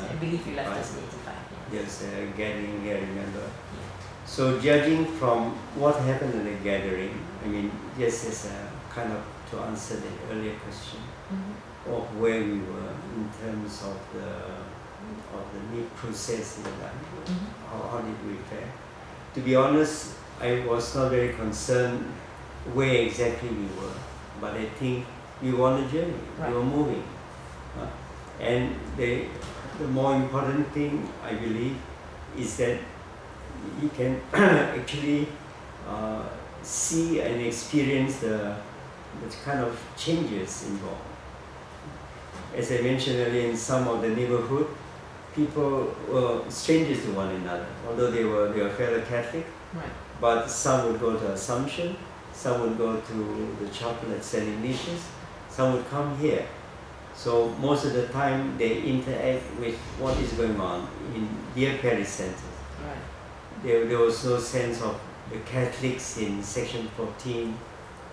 I believe you left us in 85. Yes, gathering here, remember. So judging from what happened in the gathering, I mean, just as a kind of to answer the earlier question of where we were in terms of the need process in life, how did we fare? To be honest, I was not very concerned where exactly we were, but I think we were on a journey, we were moving. And the more important thing, I believe, is that you can actually see and experience the kind of changes involved. As I mentioned earlier, in some of the neighborhood, people were strangers to one another, although they were fellow Catholic. But some would go to Assumption, some would go to the chapel at St. Ignatius, some would come here. So most of the time they interact with what is going on in their parish centers. There was no sense of the Catholics in Section 14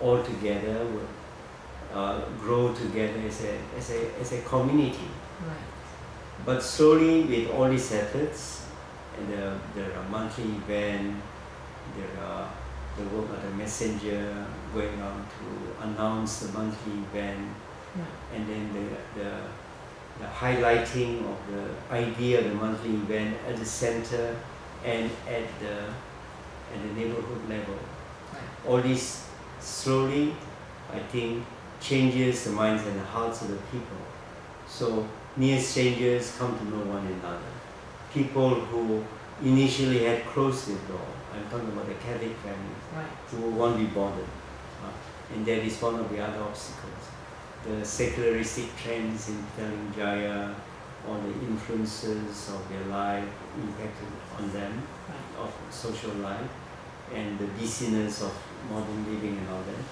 all together would grow together as a community. But slowly, with all these efforts, and there are monthly events, there are the work of the messenger going out to announce the monthly event, and then the highlighting of the idea of the monthly event at the center and at the neighborhood level. All this slowly, I think, changes the minds and the hearts of the people. So near strangers come to know one another. People who initially had closed the door, I'm talking about the Catholic families, who won't be bothered. And that is one of the other obstacles. The secularistic trends in telling Jaya, or the influences of their life impacted on them, of social life, and the busyness of modern living and all that.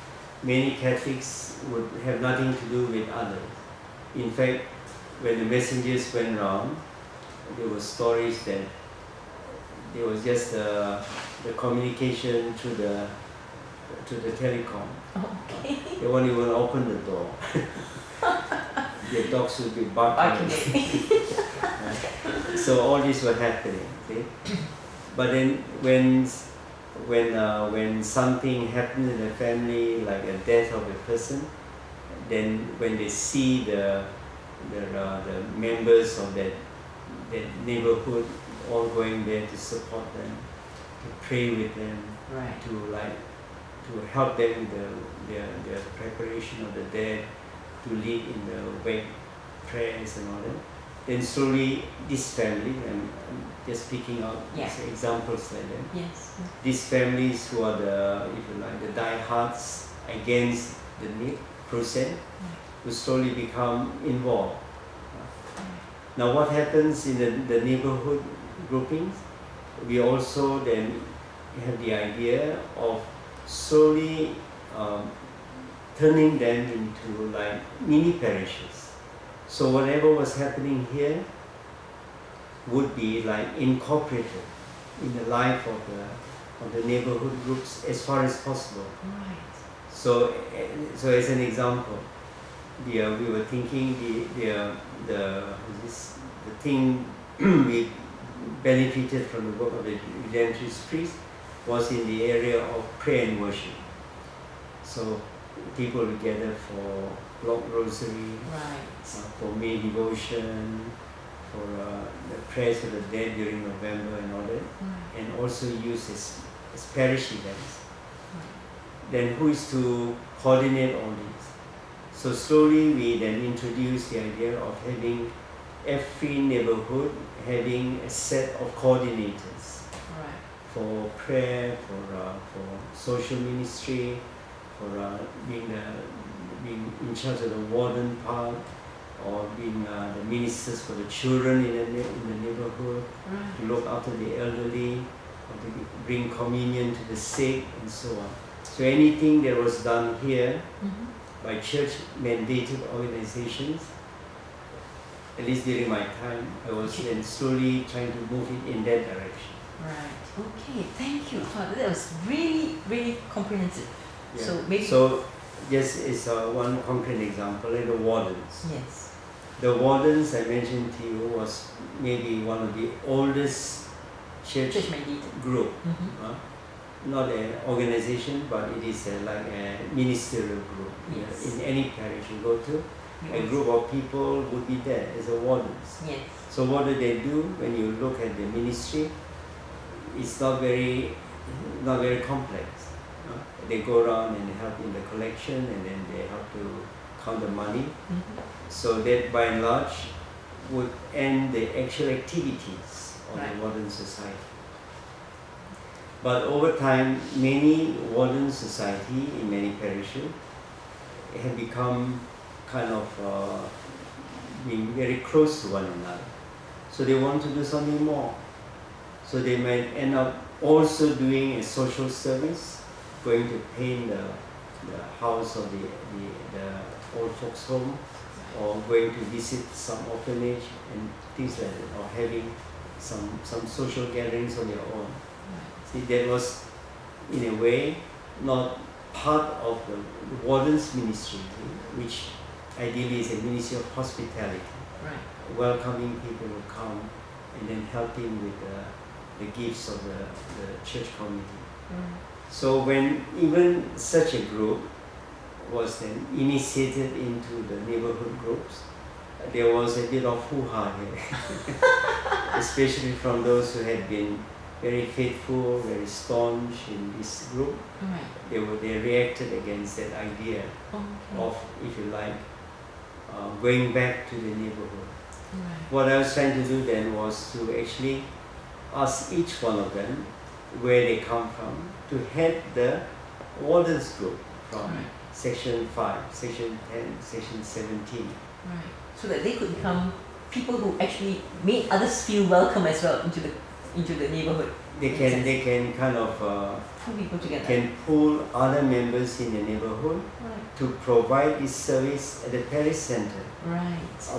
Many Catholics would have nothing to do with others. In fact, when the messengers went around, there were stories that there was just the communication through the telecom. They won't even open the door. The dogs would be barking. So all this was happening. Okay? But then when something happened in the family, like a death of a person, then when they see the members of that neighborhood all going there to support them, to pray with them, to help them with their preparation of the dead, to lead in the wake prayers and all that. Then slowly this family, and I'm just picking out examples like that. These families who are if you like, the diehards against the process, will slowly become involved. Now what happens in the neighborhood groupings, we also then have the idea of slowly turning them into like mini parishes. So whatever was happening here would be like incorporated in the life of the neighborhood groups as far as possible. So as an example, we were thinking the thing we benefited from the work of the Redemptorist priest was in the area of prayer and worship. So people would gather for block rosary, for May devotion, for the prayers for the dead during November and all that, and also used as parish events. Then who is to coordinate all these? So slowly we then introduced the idea of having every neighborhood having a set of coordinators for prayer, for social ministry, for being in charge of the warden part, or being the ministers for the children in the neighborhood, to look after the elderly, or to bring communion to the sick, and so on. So anything that was done here by church-mandated organizations, at least during my time, I was then slowly trying to move it in that direction. Okay, thank you, Father. That was really, really comprehensive. So just is one concrete example, like the wardens. The wardens I mentioned to you was maybe one of the oldest church group. Not an organization, but it is like a ministerial group. Yes. In any parish you go to, a group of people would be there as a wardens. Yes. So what do they do when you look at the ministry? It's not very complex. They go around and help in the collection, and then they help to count the money. So that by and large would end the actual activities of the warden society. But over time, many warden society in many parishes have become kind of being very close to one another. So they want to do something more. So they might end up also doing a social service, going to paint the house of the old folks home, or going to visit some orphanage and things like that, or having some social gatherings on their own. See, that was, in a way, not part of the warden's ministry, which ideally is a ministry of hospitality, welcoming people who come and then helping with the gifts of the church community. So when even such a group was then initiated into the neighborhood groups, there was a bit of hoo-ha here, especially from those who had been very faithful, very staunch in this group. They reacted against that idea of, if you like, going back to the neighborhood. What I was trying to do then was to actually ask each one of them where they come from, to head the wardens group from section 5, section 10, section 17. So that they could become people who actually made others feel welcome as well into the neighborhood. They can kind of pull people together. Can pull other members in the neighborhood to provide this service at the parish center.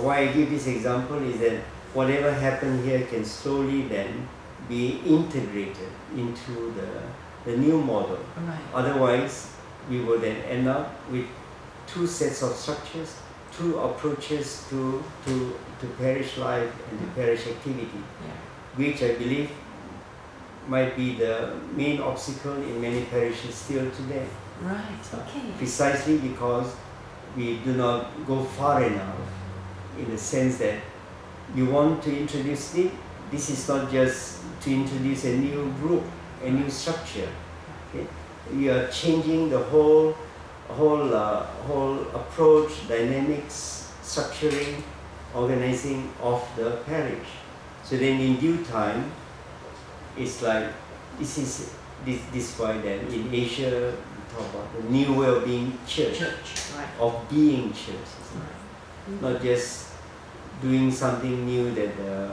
Why I give this example is that whatever happened here can slowly then be integrated into the new model. Otherwise, we will then end up with two sets of structures, two approaches to parish life and the parish activity, which I believe might be the main obstacle in many parishes still today. Precisely because we do not go far enough, in the sense that you want to introduce it. This is not just to introduce a new group, a new structure. You are changing the whole approach, dynamics, structuring, organizing of the parish. So then in due time, it's like, this is why then in Asia we talk about the new way of being church, of being church. Not just doing something new that the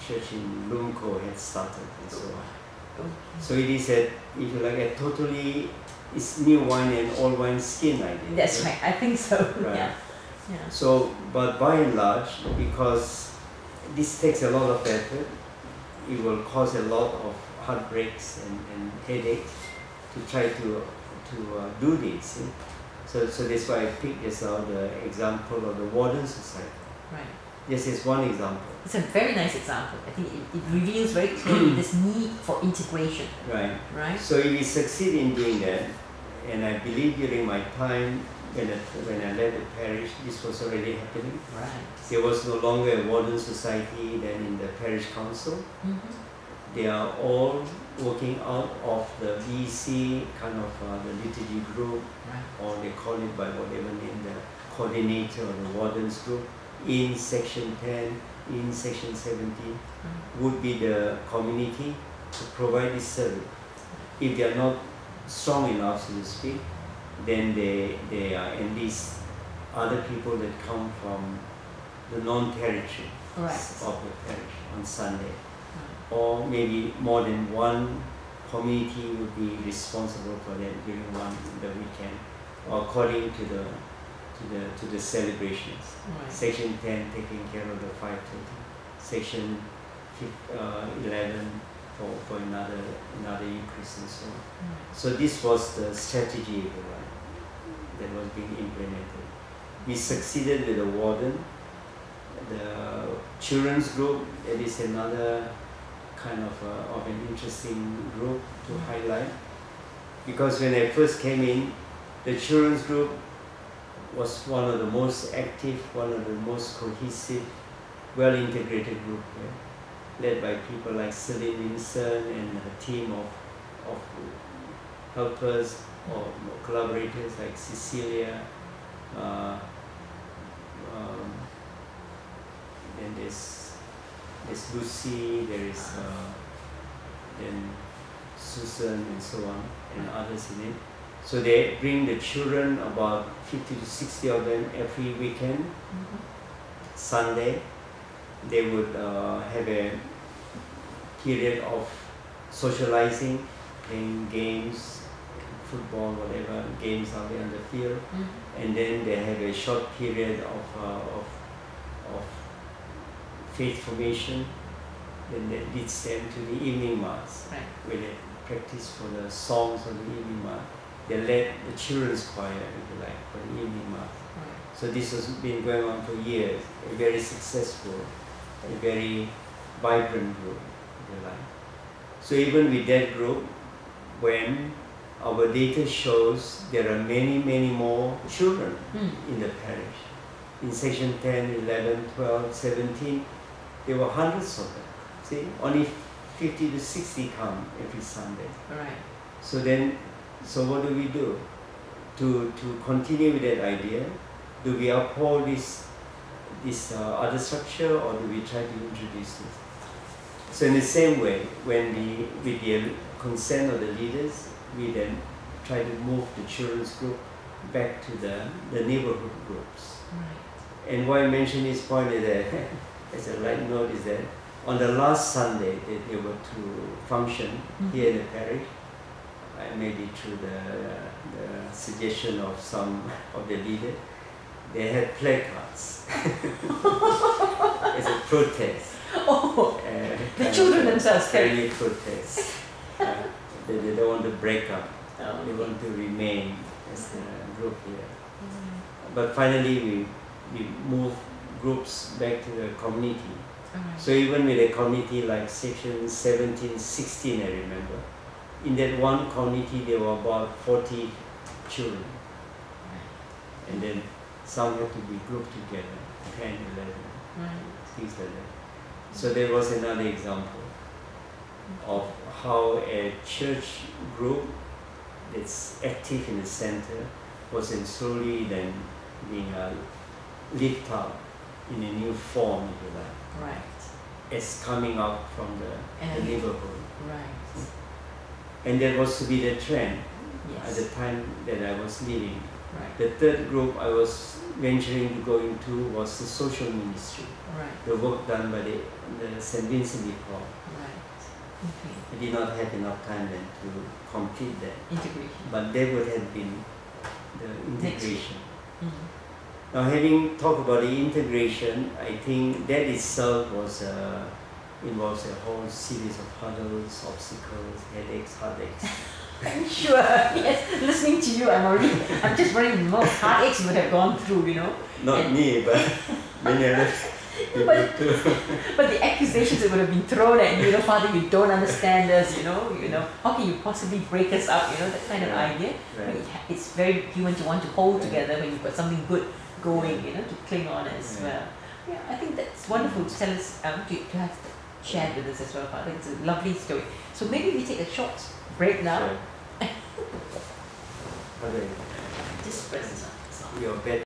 church in Lumko had started and so on. So it is if you like, a totally, it's new wine and old wine skin idea. That's right, I think so. So, but by and large, because this takes a lot of effort, it will cause a lot of heartbreaks and headaches to try to do this. So that's why I picked just out the example of the Warden Society. This is one example. It's a very nice example. I think it reveals very clearly this need for integration. So if we succeed in doing that, and I believe during my time when I led the parish, this was already happening. There was no longer a warden society then in the parish council. They are all working out of the BC kind of the liturgy group, or they call it by whatever name, the coordinator or the wardens group in section 10, in section 17, would be the community to provide this service. If they are not strong enough, so to speak, then they are at least other people that come from the non-territory of the parish on Sunday. Or maybe more than one community would be responsible for that during the weekend, according to the celebrations. Section 10 taking care of the 5:30, section 11 for another Eucharist and so on. So this was the strategy that was being implemented. We succeeded with the warden. The children's group, it is another kind of an interesting group to highlight. Because when I first came in, the children's group was one of the most active, one of the most cohesive, well-integrated group here, led by people like Celine Winson and a team of helpers or collaborators like Cecilia. Then there's Lucy, there is then Susan and so on, and others in it. So they bring the children, about 50 to 60 of them, every weekend. Sunday, they would have a period of socializing, playing games, football, whatever games are there on the field, and then they have a short period of faith formation. Then that leads them to the evening mass, where they practice for the songs of the evening mass. They led the children's choir, if you like, for the evening mass. So this has been going on for years, a very successful, a very vibrant group, if you like. So even with that group, when our data shows there are many, many more children in the parish. In section 10, 11, 12, 17, there were hundreds of them. See, only 50 to 60 come every Sunday. So what do we do? To continue with that idea, do we uphold this other structure, or do we try to introduce it? So in the same way, with the consent of the leaders, we then try to move the children's group back to the neighborhood groups. And why I mention this point is that, as a light note, is that on the last Sunday that they were to function here in the parish, maybe through the suggestion of some of the leaders, they had placards as a protest. The children themselves carry protest. They don't want to break up. They want to remain as a group here. But finally, we move groups back to the community. So even with a community like section 17, 16, I remember, in that one community there were about 40 children. And then some had to be grouped together, 10, 11, things like that. So there was another example of how a church group that's active in the center was then slowly then being lifted up in a new form, if you like. As coming out from the neighborhood. And that was to be the trend at the time that I was leaving. The third group I was venturing to go into was the social ministry, the work done by the St. Vincent de Paul. I did not have enough time then to complete that. But that would have been the integration. Now, having talked about the integration, I think that itself involves a whole series of hurdles, obstacles, headaches, heartaches. I'm sure. Yes, listening to you, I'm just wondering more heartaches you would have gone through, Not me, but many other people too. But the accusations that would have been thrown at you, Father, you don't understand us, how can you possibly break us up, that kind of idea. It's very human to want to hold together when you've got something good going, to cling on as well. Yeah, I think that's wonderful to tell us, to have shared with us as well, Father. It's a lovely story. So maybe we take a short break now. Okay. Just press this on. Your bed.